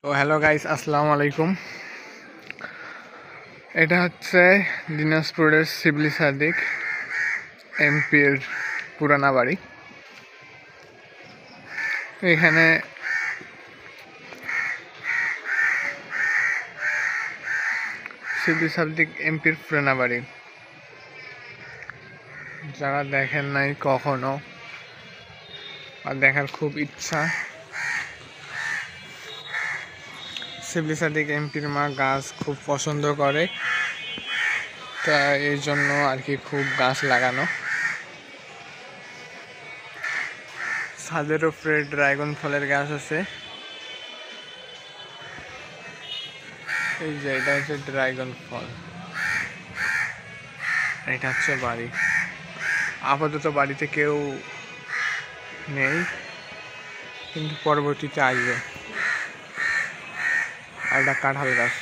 তো hello guys, আসসালামু আলাইকুম। এটা হচ্ছে দিনাজপুরের শিবলি সাদিক এমপির পুরানা বাড়ি। এখানে শিবলি সাদিক এমপির পুরানা বাড়ি, যারা দেখেন নাই কখনো আর দেখার খুব ইচ্ছা। শিবলি সাদিক এমপির মা গাছ খুব পছন্দ করে, তা এই জন্য আর কি খুব গাছ লাগানো। ছাদের উপরে ড্রাগন ফলের গাছ আছে। এই যে এটা হচ্ছে ড্রাগন ফল, এটা হচ্ছে বাড়ি। আপাতত বাড়িতে কেউ নেই, কিন্তু পরবর্তীতে আসবে। আর এটা কাঁঠাল গাছ।